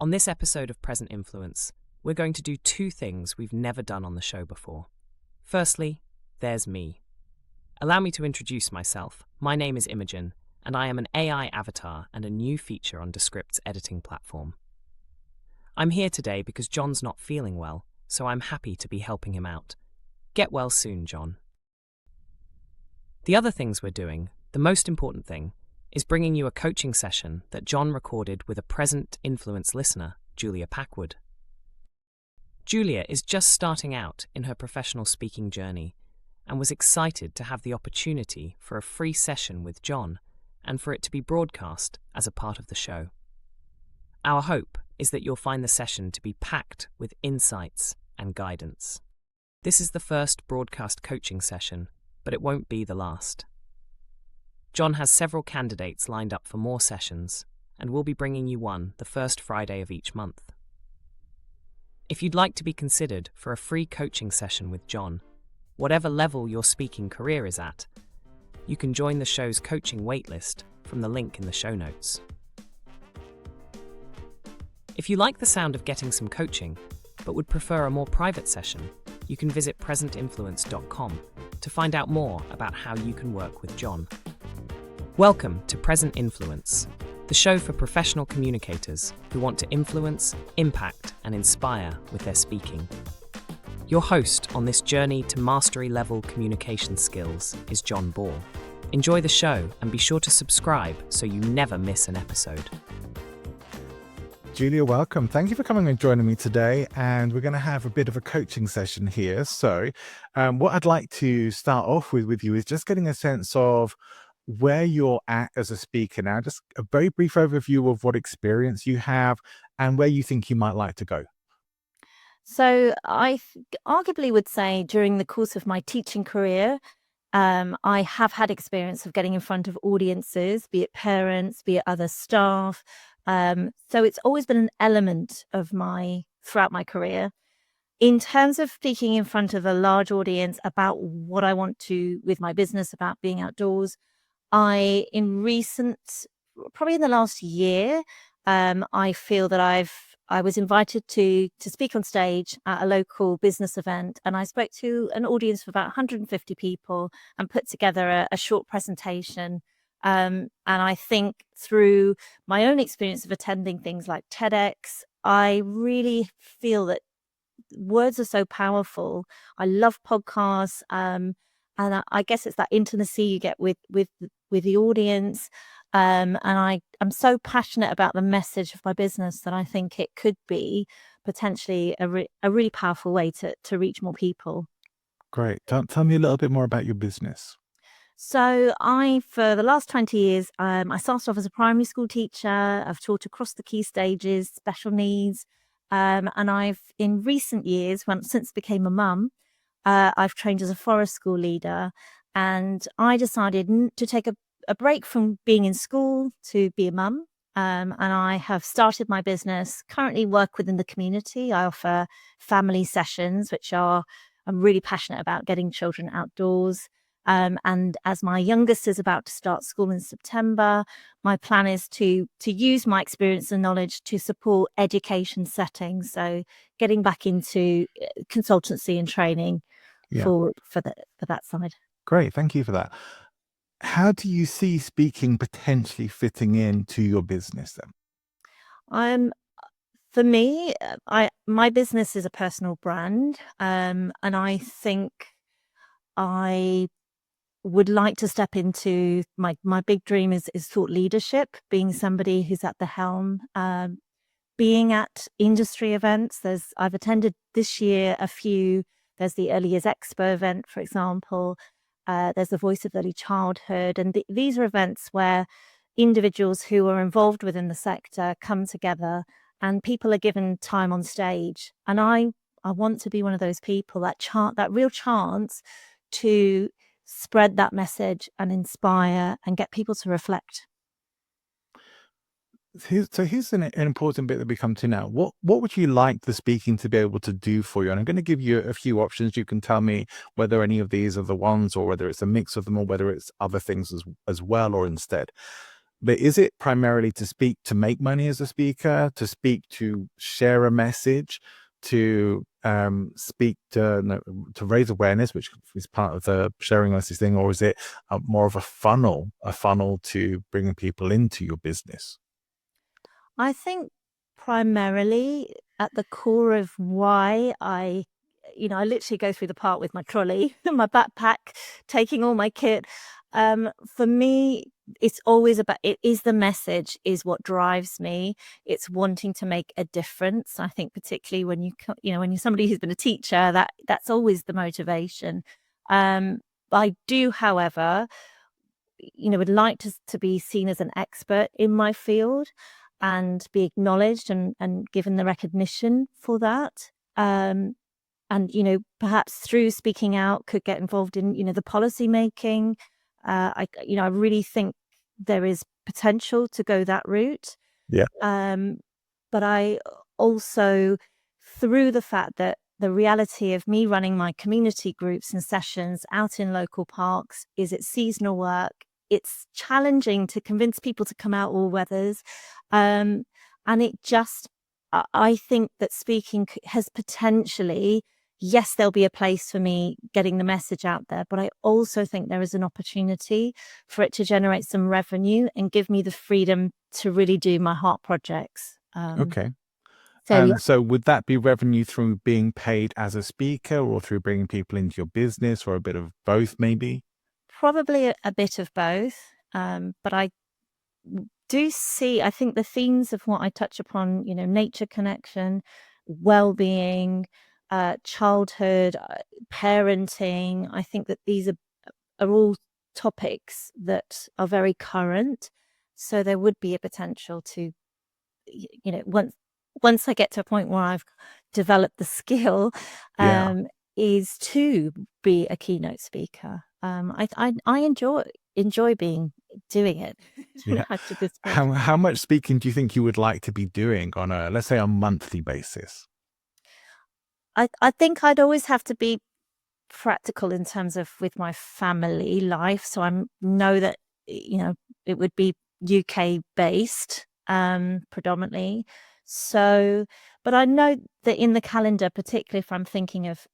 On this episode of Present Influence, we're going to do two things we've never done on the show before. Firstly, there's me. Allow me to introduce myself. My name is Imogen, and I am an AI avatar and a new feature on Descript's editing platform. I'm here today because John's not feeling well, so I'm happy to be helping him out. Get well soon, John. The other things we're doing, the most important thing, is bringing you a coaching session that John recorded with a Present Influence listener, Julia Packwood. Julia is just starting out in her professional speaking journey and was excited to have the opportunity for a free session with John and for it to be broadcast as a part of the show. Our hope is that you'll find the session to be packed with insights and guidance. This is the first broadcast coaching session, but it won't be the last. John has several candidates lined up for more sessions, and we'll be bringing you one the first Friday of each month. If you'd like to be considered for a free coaching session with John, whatever level your speaking career is at, you can join the show's coaching waitlist from the link in the show notes. If you like the sound of getting some coaching, but would prefer a more private session, you can visit presentinfluence.com to find out more about how you can work with John. Welcome to Present Influence, the show for professional communicators who want to influence, impact, and inspire with their speaking. Your host on this journey to mastery-level communication skills is John Ball. Enjoy the show and be sure to subscribe so you never miss an episode. Julia, welcome. Thank you for coming and joining me today. And we're going to have a bit of a coaching session here. So what I'd like to start off with you is just getting a sense of where you're at as a speaker now, just a very brief overview of what experience you have and where you think you might like to go. So I arguably would say during the course of my teaching career, I have had experience of getting in front of audiences, be it parents, be it other staff. So it's always been an element of throughout my career. In terms of speaking in front of a large audience about what I want to with my business, about being outdoors, probably in the last year, I feel that I was invited to speak on stage at a local business event, and I spoke to an audience of about 150 people and put together a short presentation. And I think through my own experience of attending things like TEDx, I really feel that words are so powerful. I love podcasts, and I guess it's that intimacy you get with the audience. And I'm so passionate about the message of my business that I think it could be potentially a really powerful way to reach more people. Great. Tell me a little bit more about your business. So for the last 20 years, I started off as a primary school teacher. I've taught across the key stages, special needs. And I've, in recent years, since I became a mum, I've trained as a forest school leader. And I decided to take a break from being in school to be a mum. And I have started my business, currently work within the community. I offer family sessions, I'm really passionate about getting children outdoors. And as my youngest is about to start school in September, my plan is to use my experience and knowledge to support education settings. So getting back into consultancy and training for that side. Great. Thank you for that. How do you see speaking potentially fitting into your business then? For me, my business is a personal brand, and I think I would like to step into my big dream is thought leadership, being somebody who's at the helm, being at industry events. I've attended this year a few. There's the Early Years Expo event, for example. There's the Voice of Early Childhood, and these are events where individuals who are involved within the sector come together, and people are given time on stage. And I want to be one of those people, that real chance to spread that message and inspire and get people to reflect. Here's an important bit that we come to now. What would you like the speaking to be able to do for you? And I'm going to give you a few options. You can tell me whether any of these are the ones, or whether it's a mix of them, or whether it's other things as well or instead. But is it primarily to speak to make money as a speaker, to speak to share a message, to speak to raise awareness, which is part of the sharing message thing, or is it more of a funnel to bringing people into your business? I think primarily at the core of why I literally go through the park with my trolley, my backpack, taking all my kit. For me, it's always about, it is the message is what drives me. It's wanting to make a difference. I think particularly when when you're somebody who's been a teacher, that's always the motivation. I do, however, would like to be seen as an expert in my field and be acknowledged and given the recognition for that. And perhaps through speaking out could get involved in the policy making. I really think there is potential to go that route. Yeah. But I also, through the fact that the reality of me running my community groups and sessions out in local parks is it's seasonal work. It's challenging to convince people to come out all weathers. And I think that speaking has potentially, yes, there'll be a place for me getting the message out there, but I also think there is an opportunity for it to generate some revenue and give me the freedom to really do my heart projects. Okay. So yeah, And so would that be revenue through being paid as a speaker or through bringing people into your business, or a bit of both maybe? probably a bit of both. But I think the themes of what I touch upon, nature connection, well-being, childhood, parenting, I think that these are all topics that are very current. So there would be a potential to, once I get to a point where I've developed the skill, Yeah. is to be a keynote speaker. I enjoy doing it. I don't know Yeah. how to describe it. How much speaking do you think you would like to be doing on a, let's say, a monthly basis? I think I'd always have to be practical in terms of with my family life. So I know that, it would be UK based, predominantly. So, but I know that in the calendar, particularly if I'm thinking of,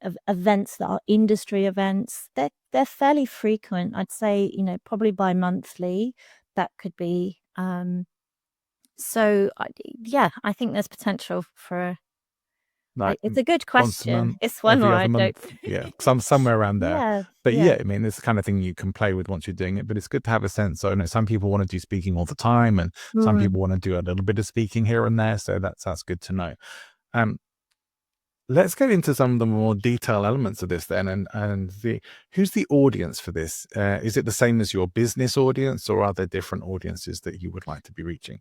of events that are industry events, they're fairly frequent. I'd say, probably bi-monthly that could be. So yeah, I think there's potential for. Like It's a good once a question. month, It's one every where other I don't. month? Yeah, somewhere around there. Yeah, But yeah. yeah, I mean, it's the kind of thing you can play with once you're doing it. But it's good to have a sense. So, some people want to do speaking all the time, and some Mm. people want to do a little bit of speaking here and there. So that's good to know. Let's get into some of the more detailed elements of this then, and who's the audience for this? Is it the same as your business audience, or are there different audiences that you would like to be reaching?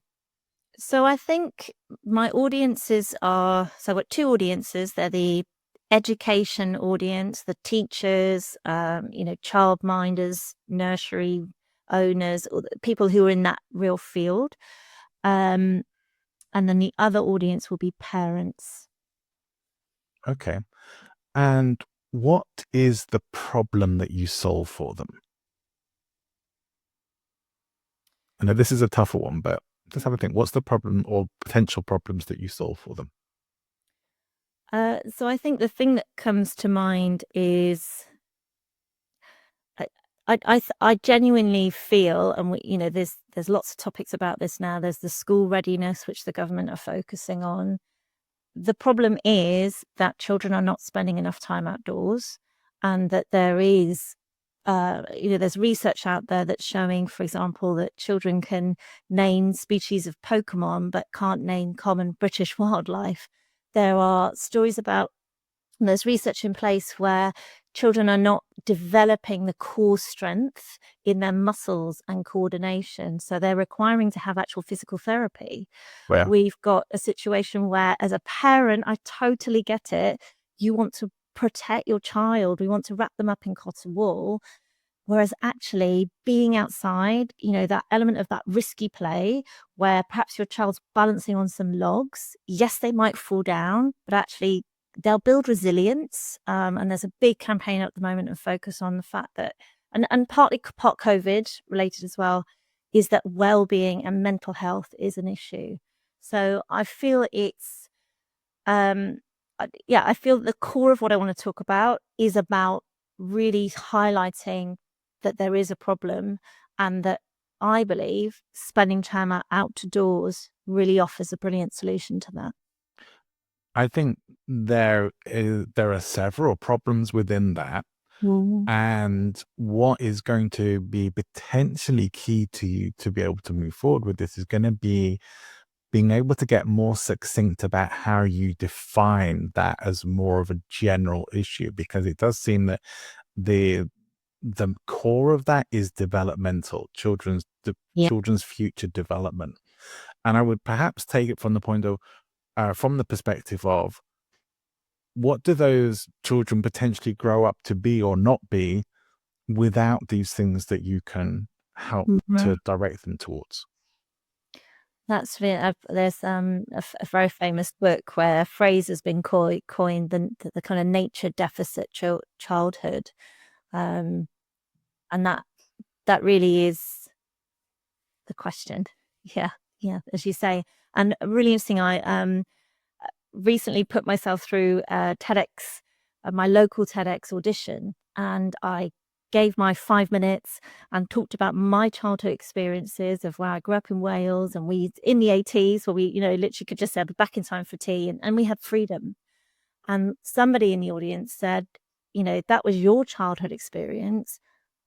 So I think my audiences I've got two audiences. They're the education audience, the teachers, childminders, nursery owners, or the people who are in that real field. And then the other audience will be parents. Okay. And what is the problem that you solve for them? I know this is a tougher one, but just have a think. What's the problem or potential problems that you solve for them? So I think the thing that comes to mind is I genuinely feel, and there's lots of topics about this now. There's the school readiness, which the government are focusing on. The problem is that children are not spending enough time outdoors, and that there is, there's research out there that's showing, for example, that children can name species of Pokemon but can't name common British wildlife. There are stories about, there's research in place where children are not developing the core strength in their muscles and coordination. So they're requiring to have actual physical therapy. Well, We've got a situation where, as a parent, I totally get it. You want to protect your child. We want to wrap them up in cotton wool. Whereas actually being outside, that element of that risky play where perhaps your child's balancing on some logs, yes, they might fall down, but actually they'll build resilience. And there's a big campaign at the moment and focus on the fact that, and partly part COVID related as well, is that well-being and mental health is an issue. So I feel it's, I feel the core of what I want to talk about is about really highlighting that there is a problem, and that I believe spending time outdoors really offers a brilliant solution to that. I think there are several problems within that. Mm. And what is going to be potentially key to you to be able to move forward with this is going to be being able to get more succinct about how you define that as more of a general issue, because it does seem that the the core of that is developmental, Yeah. children's future development. And I would perhaps take it from the point of from the perspective of, what do those children potentially grow up to be or not be without these things that you can help Mhm. to direct them towards? That's there's a very famous book where a phrase has been coined, the kind of nature deficit childhood, um, and that really is the question. Yeah, yeah, as you say, and really interesting. I recently put myself through TEDx, my local TEDx audition, and I gave my 5 minutes and talked about my childhood experiences of where I grew up in Wales, and we in the 80s where we, literally could just say back in time for tea, and we had freedom. And somebody in the audience said, that was your childhood experience.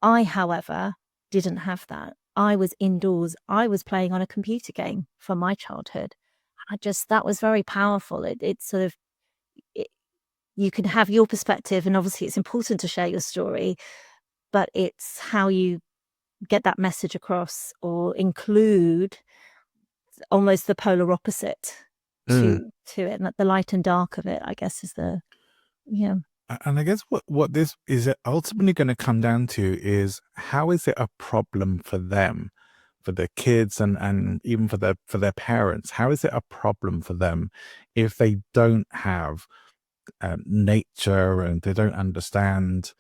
I, however, didn't have that. I was indoors. I was playing on a computer game for my childhood. That was very powerful. It sort of, it, you can have your perspective, and obviously it's important to share your story, but it's how you get that message across or include almost the polar opposite Mm. to it, and that the light and dark of it, I guess, is the, yeah. And I guess what this is ultimately going to come down to is, how is it a problem for them, for their kids, and even for their parents? How is it a problem for them if they don't have nature, and they don't understand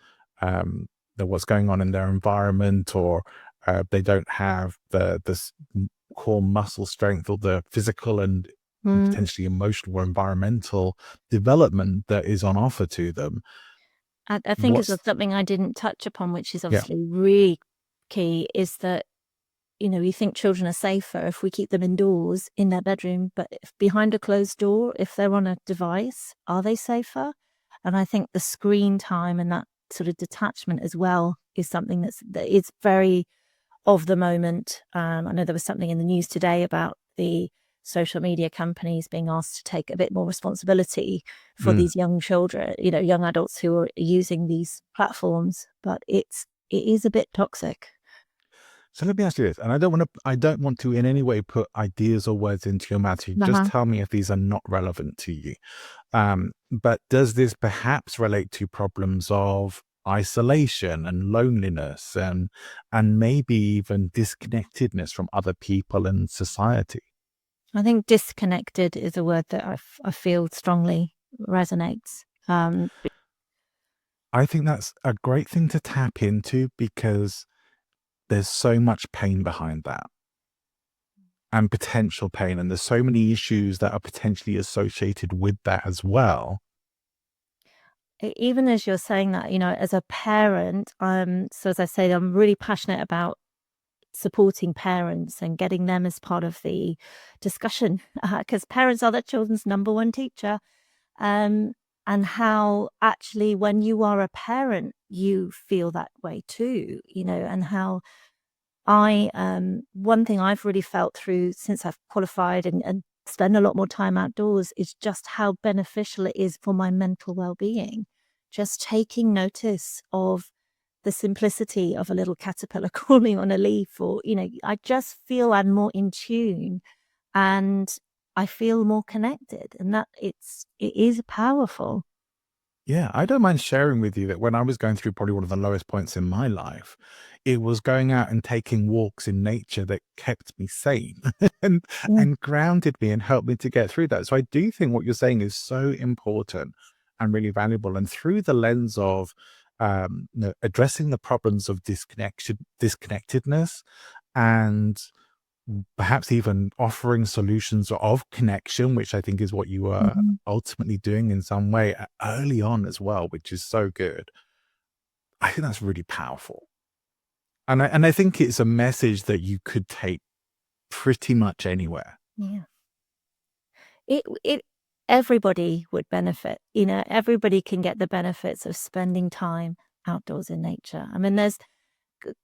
what's going on in their environment, or they don't have the core muscle strength, or the physical and Mm. potentially emotional or environmental development that is on offer to them? I think it's What's something I didn't touch upon, which is Yeah. obviously really key, is that, you think children are safer if we keep them indoors in their bedroom, but if behind a closed door, if they're on a device, are they safer? And I think the screen time and that sort of detachment as well is something that is very of the moment. I know there was something in the news today about the social media companies being asked to take a bit more responsibility for Mm. these young children, young adults who are using these platforms, but it is a bit toxic. So let me ask you this, and I don't want to in any way put ideas or words into your mouth. You just Uh-huh. tell me if these are not relevant to you. But does this perhaps relate to problems of isolation and loneliness, and maybe even disconnectedness from other people and society? I think disconnected is a word that I feel strongly resonates. I think that's a great thing to tap into, because there's so much pain behind that, and potential pain, and there's so many issues that are potentially associated with that as well. Even as you're saying that, as a parent, so as I say, I'm really passionate about supporting parents and getting them as part of the discussion, because parents are their children's number one teacher. Um, and how actually when you are a parent, you feel that way too, and how one thing I've really felt through since I've qualified and spend a lot more time outdoors is just how beneficial it is for my mental well-being. Just taking notice of the simplicity of a little caterpillar crawling on a leaf, or, I just feel I'm more in tune, and I feel more connected, and that it is powerful. Yeah, I don't mind sharing with you that when I was going through probably one of the lowest points in my life, it was going out and taking walks in nature that kept me sane and Mm. grounded me and helped me to get through that. So I do think what you're saying is so important and really valuable. And through the lens of addressing the problems of disconnectedness, and perhaps even offering solutions of connection, which I think is what you were Mhm. ultimately doing in some way early on as well, which is so good. I think that's really powerful. And I think it's a message that you could take pretty much anywhere. Yeah. It everybody would benefit. Everybody can get the benefits of spending time outdoors in nature. I mean, there's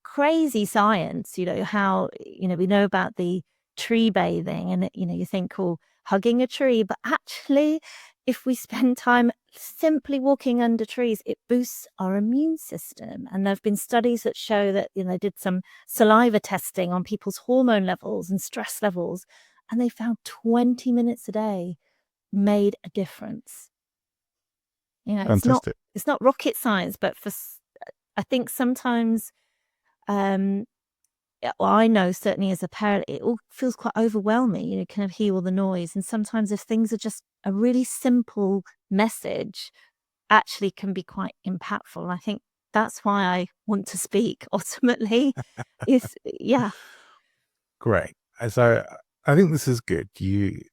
crazy science, how, we know about the tree bathing and, you think, oh, hugging a tree, but actually, if we spend time simply walking under trees, it boosts our immune system. And there have been studies that show that, they did some saliva testing on people's hormone levels and stress levels, and they found 20 minutes a day made a difference. It's not Fantastic. rocket science, but I think sometimes, well, I know certainly as a parent, it all feels quite overwhelming, kind of hear all the noise. And sometimes if things are just a really simple message, actually can be quite impactful. And I think that's why I want to speak ultimately yeah. Great. So I think this is good.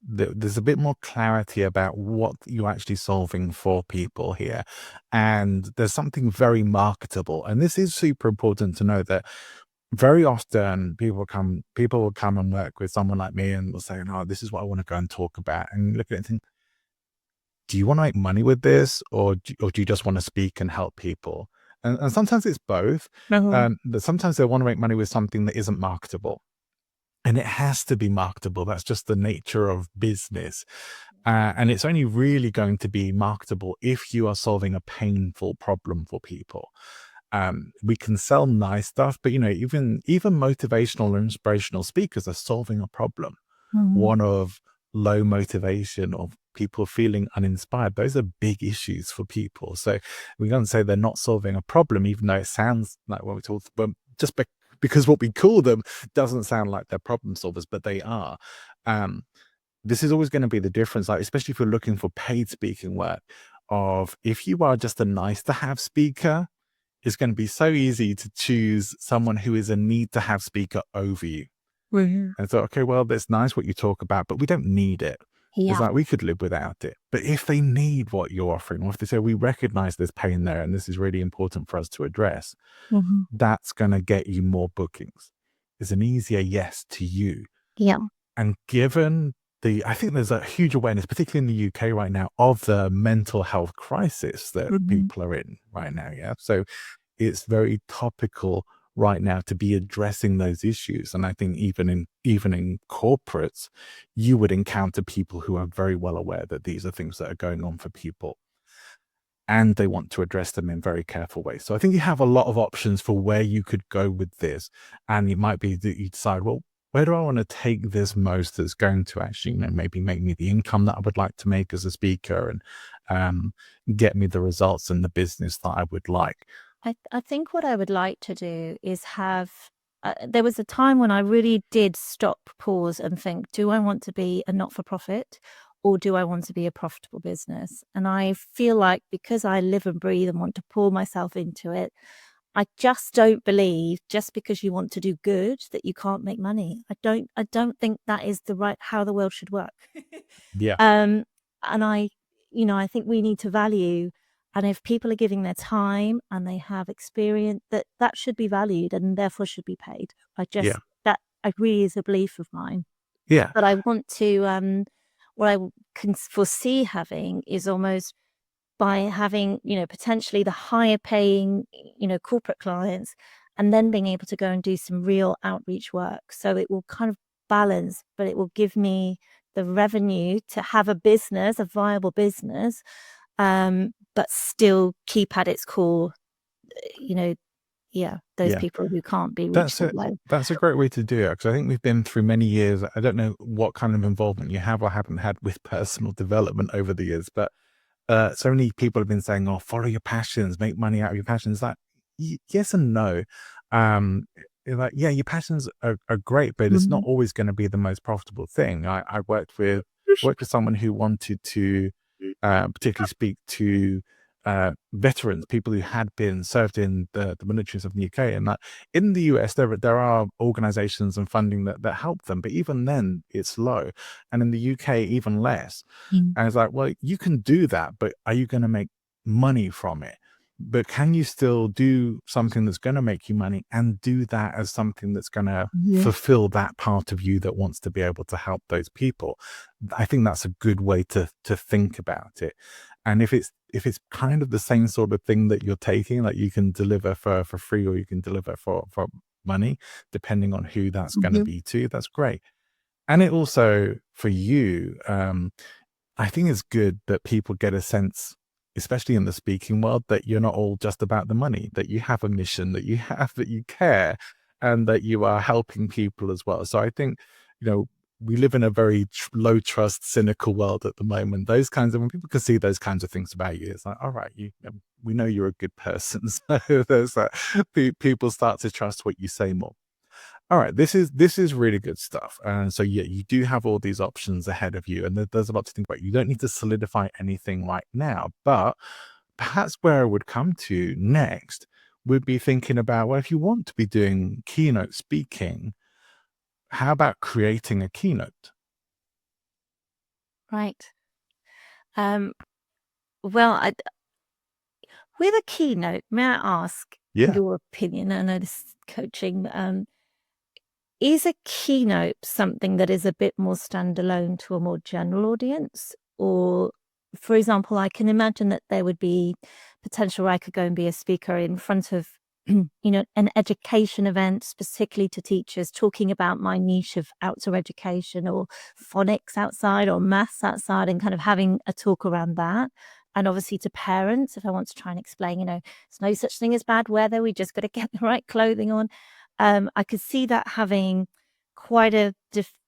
There's a bit more clarity about what you're actually solving for people here, and there's something very marketable. And this is super important to know that very often people will come and work with someone like me and will say, "No, this is what I want to go and talk about." And look at it and think, do you want to make money with this, or do you just want to speak and help people? And sometimes it's both. Mhm. But sometimes they want to make money with something that isn't marketable. And it has to be marketable. That's just the nature of business. And it's only really going to be marketable if you are solving a painful problem for people. We can sell nice stuff, but even motivational or inspirational speakers are solving a problem. Mhm. One of low motivation, or people feeling uninspired. Those are big issues for people. So we can't say they're not solving a problem, even though it sounds like what we talk, but just because what we call them doesn't sound like they're problem solvers, but they are. Um, this is always going to be the difference, like especially if you're looking for paid speaking work. Of if you are just a nice to have speaker, it's going to be so easy to choose someone who is a need to have speaker over you. Mhm. And so, okay, well, that's nice what you talk about, but we don't need it. It's Yeah. like we could live without it. But if they need what you're offering, or if they say, we recognize there's pain there and this is really important for us to address, Mhm. that's going to get you more bookings. It's an easier yes to you. Yeah. And given I think there's a huge awareness, particularly in the UK right now, of the mental health crisis that Mhm. people are in right now. Yeah. So it's very topical right now to be addressing those issues. And I think even in corporates, you would encounter people who are very well aware that these are things that are going on for people, and they want to address them in very careful ways. So I think you have a lot of options for where you could go with this. And it might be that you decide, well, where do I want to take this most that's going to actually, maybe make me the income that I would like to make as a speaker, and um, get me the results and the business that I would like. I think what I would like to do is have there was a time when I really did stop, pause, and think, do I want to be a not for profit, or do I want to be a profitable business? And I feel like because I live and breathe and want to pour myself into it, I just don't believe just because you want to do good that you can't make money. I don't think that is the right how the world should work. Yeah. Um, and I think we need to value, and if people are giving their time and they have experience, that should be valued and therefore should be paid. Yeah. That agree is a belief of mine. Yeah. But I want to, what can foresee having is almost by having, potentially the higher paying, corporate clients, and then being able to go and do some real outreach work. So it will kind of balance, but it will give me the revenue to have a business, a viable business, but still keep at its core, you know, yeah, those Yeah. people who can't be reached That's all a low. that's a great way to do it, because I think we've been through many years. I don't know what kind of involvement you have or haven't had with personal development over the years, but so many people have been saying, "Oh, follow your passions, make money out of your passions." Like, yes and no. Like, yeah, your passions are great, but it's not Mhm. always going to be the most profitable thing. I worked with someone who wanted to particularly speak to veterans, people who had been served in the militaries of the UK, and that in the US there are organizations and funding that help them, but even then it's low, and in the UK even less. And it's like, well, you can do that, but are you going to make money from it? But can you still do something that's going to make you money and do that as something that's going to fulfill that part of you that wants to be able to help those people? I think that's a good way to think about it. And if it's kind of the same sort of thing that you're taking, like you can deliver for free or you can deliver for money, depending on who that's going to be to, that's great. And it also, for you, I think it's good that people get a sense, especially in the speaking world, that you're not all just about the money, that you have a mission, that you care, and that you are helping people as well. So I think, we live in a very low trust, cynical world at the moment. Those kinds of, when people can see those kinds of things about you, it's like, all right, we know you're a good person. So there's people start to trust what you say more. All right, this is really good stuff. And so yeah, you do have all these options ahead of you, and there's a lot to think about. You don't need to solidify anything right now, but perhaps where I would come to next would be thinking about, well, if you want to be doing keynote speaking, how about creating a keynote? Right. Well, with a keynote, may I ask your opinion? I know this is coaching. Is a keynote something that is a bit more standalone to a more general audience? Or, for example, I can imagine that there would be potential where I could go and be a speaker in front of, an education event, particularly to teachers, talking about my niche of outdoor education or phonics outside or maths outside, and kind of having a talk around that. And obviously to parents, if I want to try and explain, there's no such thing as bad weather. We just got to get the right clothing on. I could see that having quite a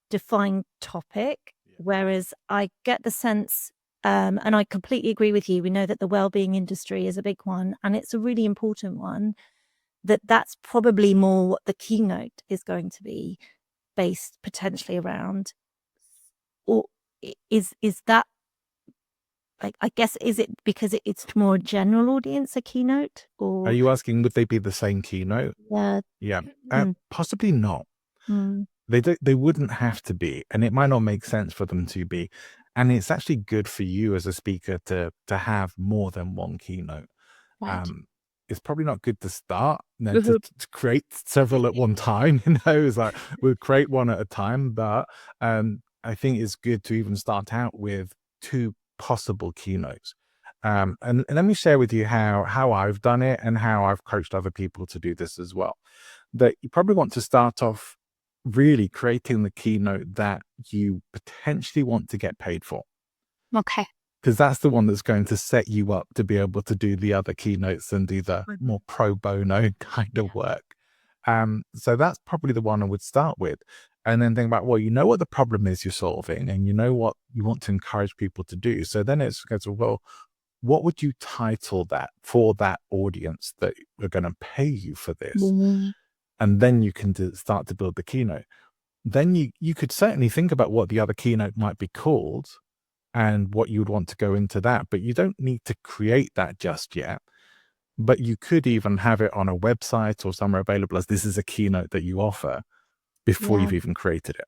defined topic, whereas I get the sense, and I completely agree with you, we know that the wellbeing industry is a big one, and it's a really important one, that's probably more what the keynote is going to be based potentially around. Or is that, I guess, is it because it's more general audience, a keynote? Or are you asking, would they be the same keynote? Yeah. Possibly not. They wouldn't have to be, and it might not make sense for them to be. And it's actually good for you as a speaker to have more than one keynote. Right. It's probably not good to start, to create several at one time. It's like we'll create one at a time, but I think it's good to even start out with 2 possible keynotes. And let me share with you how I've done it and how I've coached other people to do this as well. That you probably want to start off really creating the keynote that you potentially want to get paid for. Okay. Because that's the one that's going to set you up to be able to do the other keynotes and do the more pro bono kind of work. So that's probably the one I would start with. And then think about, well, you know what the problem is you're solving, and you know what you want to encourage people to do. So then it's goes, well, what would you title that for that audience that are going to pay you for this? And then you can start to build the keynote. Then you could certainly think about what the other keynote might be called and what you would want to go into that, but you don't need to create that just yet. But you could even have it on a website or somewhere available as this is a keynote that you offer before you've even created it.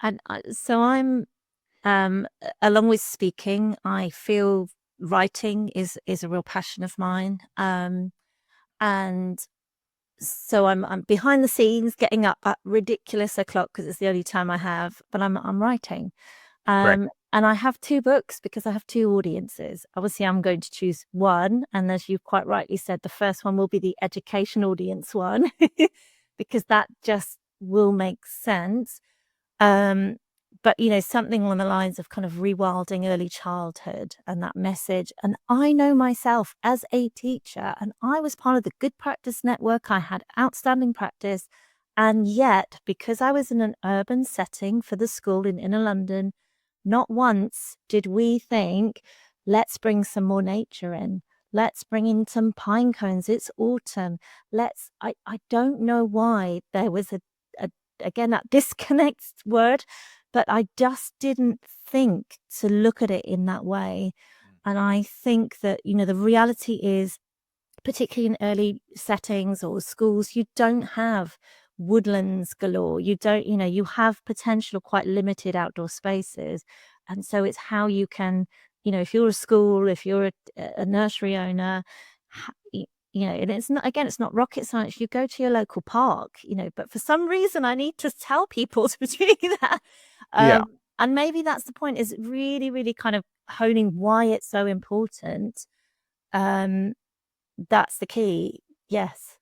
And so I'm, along with speaking, I feel writing is a real passion of mine. And so I'm behind the scenes, getting up at ridiculous o'clock because it's the only time I have, but I'm writing. And I have 2 books because I have 2 audiences. Obviously, I'm going to choose one. And as you quite rightly said, the first one will be the education audience one, because that just will make sense. But, something along the lines of kind of rewilding early childhood and that message. And I know myself as a teacher, and I was part of the Good Practice Network. I had outstanding practice. And yet, because I was in an urban setting for the school in inner London, not once did we think, let's bring some more nature in. Let's bring in some pine cones. It's autumn. I don't know why there was again, that disconnects word, but I just didn't think to look at it in that way. And I think that, the reality is, particularly in early settings or schools, you don't have woodlands galore. You don't, you have potential quite limited outdoor spaces. And so it's how you can, if you're a school, if you're a nursery owner, and it's not rocket science. You go to your local park, but for some reason I need to tell people to do that. Yeah. And maybe that's the point, is really, really kind of honing why it's so important. That's the key. Yes.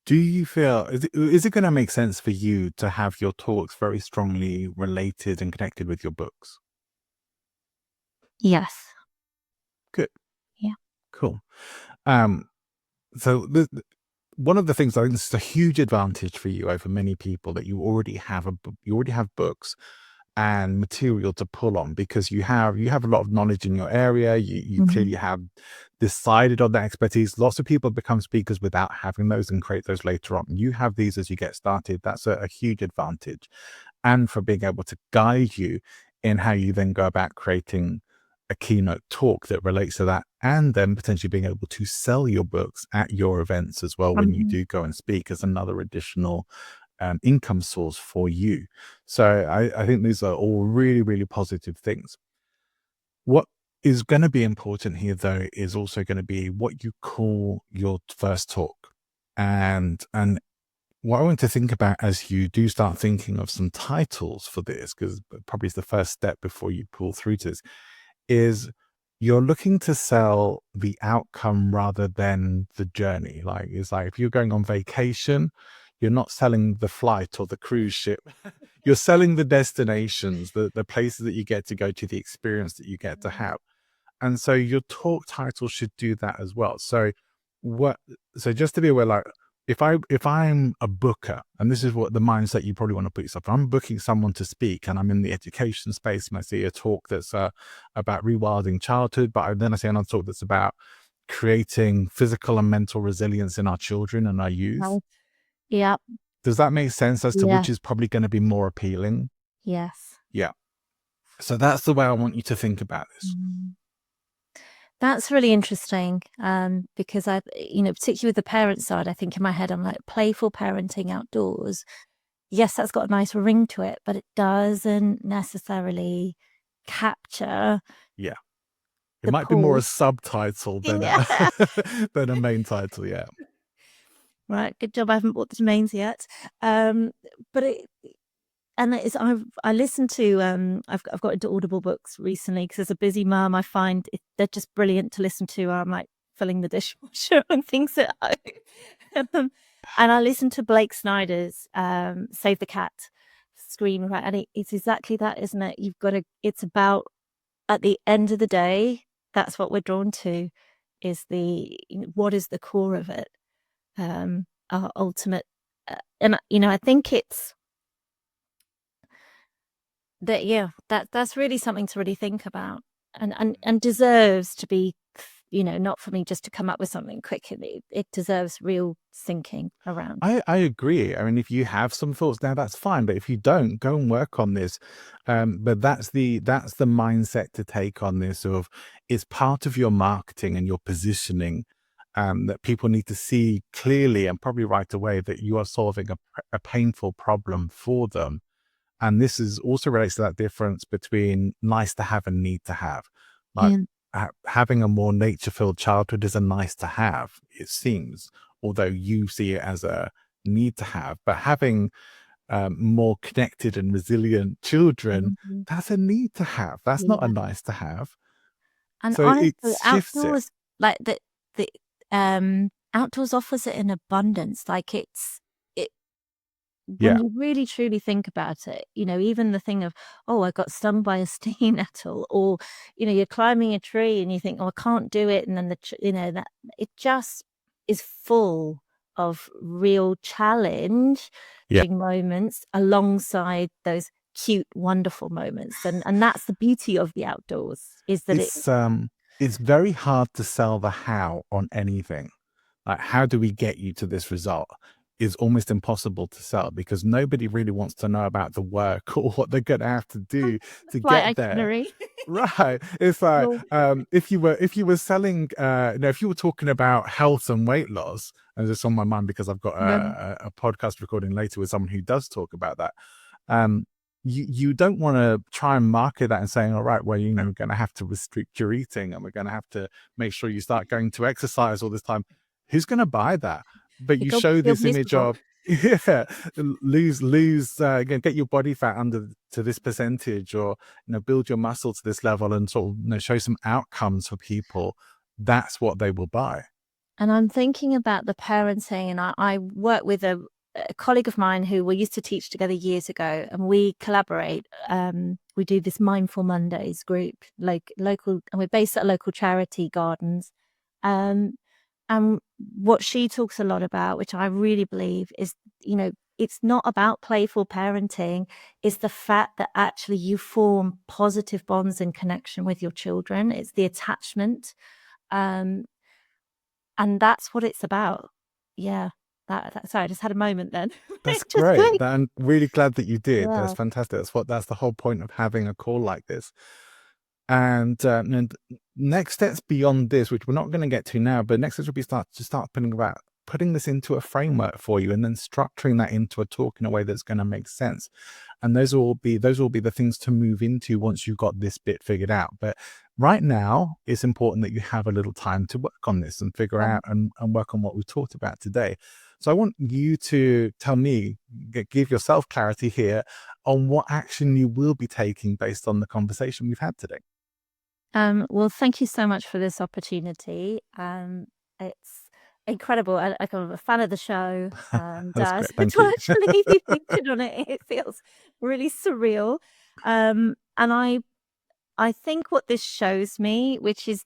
Do you feel, is it going to make sense for you to have your talks very strongly related and connected with your books? Yes. Good. Yeah. Cool. So one of the things I think this is a huge advantage for you over many people, that you already have books and material to pull on, because you have a lot of knowledge in your area. You clearly have decided on that expertise. Lots of people become speakers without having those and create those later on. You have these as you get started. That's a huge advantage. And for being able to guide you in how you then go about creating a keynote talk that relates to that, and then potentially being able to sell your books at your events as well when you do go and speak, as another additional income source for you. So I think these are all really, really positive things. What is going to be important here, though, is also going to be what you call your first talk. And what I want to think about as you do start thinking of some titles for this, because probably it's the first step before you pull through to this, is you're looking to sell the outcome rather than the journey. Like, it's like if you're going on vacation, you're not selling the flight or the cruise ship. You're selling the destinations, the places that you get to go to, the experience that you get to have. And so your talk title should do that as well. So just to be aware, like, if I'm a booker, and this is what the mindset you probably want to put yourself, if I'm booking someone to speak and I'm in the education space and I see a talk that's about rewilding childhood, but then I see another talk that's about creating physical and mental resilience in our children and our youth. Yeah. Does that make sense as to which is probably going to be more appealing? Yes. Yeah. So that's the way I want you to think about this. That's really interesting, because I, particularly with the parent side, I think in my head, I'm like, playful parenting outdoors. Yes, that's got a nice ring to it, but it doesn't necessarily capture. Yeah. It might be more a subtitle than than a main title. Yeah. Right. Good job. I haven't bought the domains yet. But I listen to, I've got into Audible books recently because as a busy mum, I find they're just brilliant to listen to. I'm like filling the dishwasher and things at home. And I listen to Blake Snyder's Save the Cat Scream, right? And it's exactly that, isn't it? It's about, at the end of the day, that's what we're drawn to, is what is the core of it, our ultimate, and I think it's that, that's really something to really think about, and deserves to be, not for me just to come up with something quickly. It deserves real thinking around. I agree. I mean, if you have some thoughts now, that's fine. But if you don't, go and work on this. But that's the mindset to take on this. Of, it's part of your marketing and your positioning, that people need to see clearly and probably right away that you are solving a painful problem for them. And this is also relates to that difference between nice to have and need to have. Like, having a more nature-filled childhood is a nice to have, it seems, although you see it as a need to have. But having more connected and resilient children, that's a need to have. That's not a nice to have. And so honestly, it shifts outdoors, it. like the outdoors offers it in abundance. Like when you really truly think about it, even the thing of, oh, I got stung by a stinging nettle, or, you're climbing a tree and you think, oh, I can't do it. And then that it just is full of real challenge moments alongside those cute, wonderful moments. And that's the beauty of the outdoors, is that it's very hard to sell the how on anything. Like, how do we get you to this result? is almost impossible to sell because nobody really wants to know about the work or what they're going to have to do to Flight get there. itinerary. Right. It's like Well, if you were selling if you were talking about health and weight loss, and it's on my mind because I've got then a podcast recording later with someone who does talk about that. You don't want to try and market that and saying, all right, well, we're going to have to restrict your eating and we're going to have to make sure you start going to exercise all this time. Who's going to buy that? But you you'll show feel this image miserable. of get your body fat under to this percentage, or build your muscle to this level, and sort of show some outcomes for people. That's what they will buy. And I'm thinking about the parenting, and I work with a colleague of mine who we used to teach together years ago, and we collaborate. We do this Mindful Mondays group, like local, and we're based at local charity gardens. And what she talks a lot about, which I really believe, is, it's not about playful parenting. It's the fact that actually you form positive bonds and connection with your children. It's the attachment. And that's what it's about. Yeah. Sorry, I just had a moment then. That's Just great. like, I'm really glad that you did. That's yeah. fantastic. That's the whole point of having a call like this. And next steps beyond this, which we're not going to get to now, but next steps will be start putting this into a framework for you, and then structuring that into a talk in a way that's going to make sense. And those will be the things to move into once you've got this bit figured out. But right now, it's important that you have a little time to work on this and figure out and work on what we've talked about today. So I want you to tell me, give yourself clarity here on what action you will be taking based on the conversation we've had today. Well, thank you so much for this opportunity. It's incredible. I'm a fan of the show, and That's great. so Thank to you. actually be featured on it feels really surreal. And I think what this shows me, which is,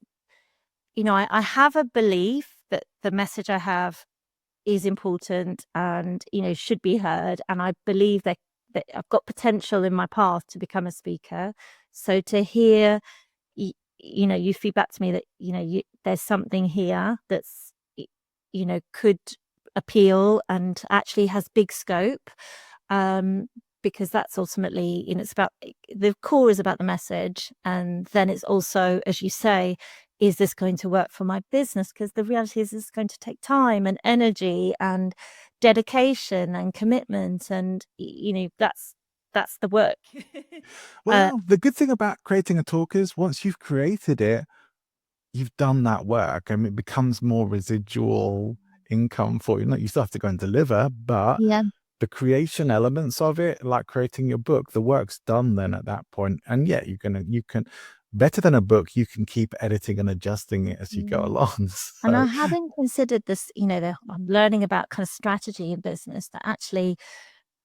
I have a belief that the message I have is important and, should be heard. And I believe that I've got potential in my path to become a speaker. So to hear, you feed back to me that, there's something here that's, could appeal and actually has big scope. Because that's ultimately, it's about, the core is about the message. And then it's also, as you say, is this going to work for my business? Because the reality is it's going to take time and energy and dedication and commitment. And, that's the work. Well, the good thing about creating a talk is once you've created it, you've done that work, and it becomes more residual income for you. Not you still have to go and deliver, but Yeah. the creation elements of it, like creating your book, the work's done then at that point. And yeah, you can better than a book, you can keep editing and adjusting it as you go along. And I So hadn't considered this, I'm learning about kind of strategy in business, that actually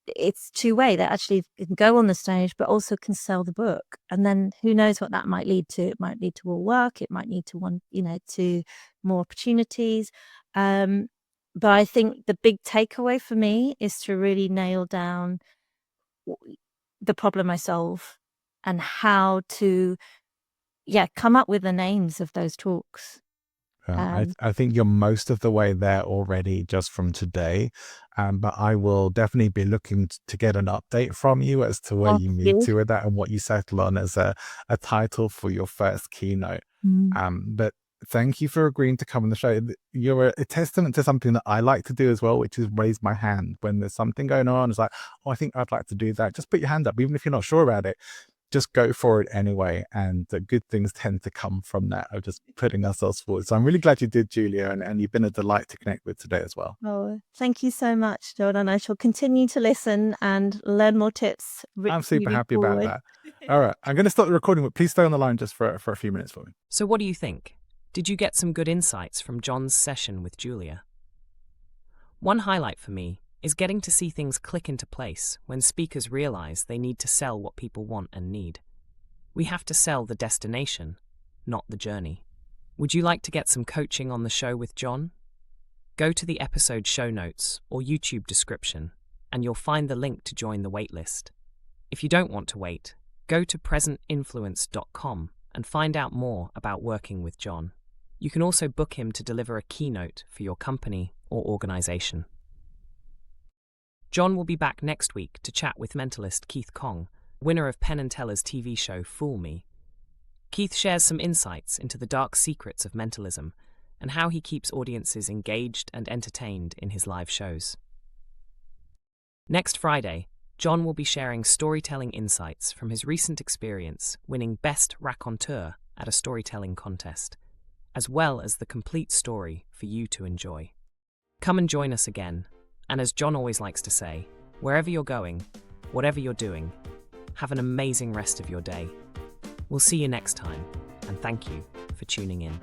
it's two-way, that actually you can go on the stage, but also can sell the book. And then who knows what that might lead to. It might lead to more work. It might lead to to more opportunities. But I think the big takeaway for me is to really nail down the problem I solve and how to, come up with the names of those talks. I think you're most of the way there already just from today. But I will definitely be looking to get an update from you as to where you need to with that and what you settle on as a title for your first keynote. But thank you for agreeing to come on the show. You're a testament to something that I like to do as well, which is raise my hand when there's something going on. It's like, oh, I think I'd like to do that. Just put your hand up, even if you're not sure about it. Just go for it anyway, and good things tend to come from that, of just putting ourselves forward. So I'm really glad you did, Julia, and you've been a delight to connect with today as well. Oh, thank you so much, Jordan. I shall continue to listen and learn more tips. I'm super moving happy forward. about that. All right, I'm going to start the recording, but please stay on the line just for a few minutes for me. So what do you think? Did you get some good insights from John's session with Julia? One highlight for me is getting to see things click into place when speakers realize they need to sell what people want and need. We have to sell the destination, not the journey. Would you like to get some coaching on the show with John? Go to the episode show notes or YouTube description, and you'll find the link to join the waitlist. If you don't want to wait, go to presentinfluence.com and find out more about working with John. You can also book him to deliver a keynote for your company or organization. John will be back next week to chat with mentalist Keith Kong, winner of Penn & Teller's TV show Fool Me. Keith shares some insights into the dark secrets of mentalism and how he keeps audiences engaged and entertained in his live shows. Next Friday, John will be sharing storytelling insights from his recent experience winning Best Raconteur at a storytelling contest, as well as the complete story for you to enjoy. Come and join us again, and as John always likes to say, wherever you're going, whatever you're doing, have an amazing rest of your day. We'll see you next time, and thank you for tuning in.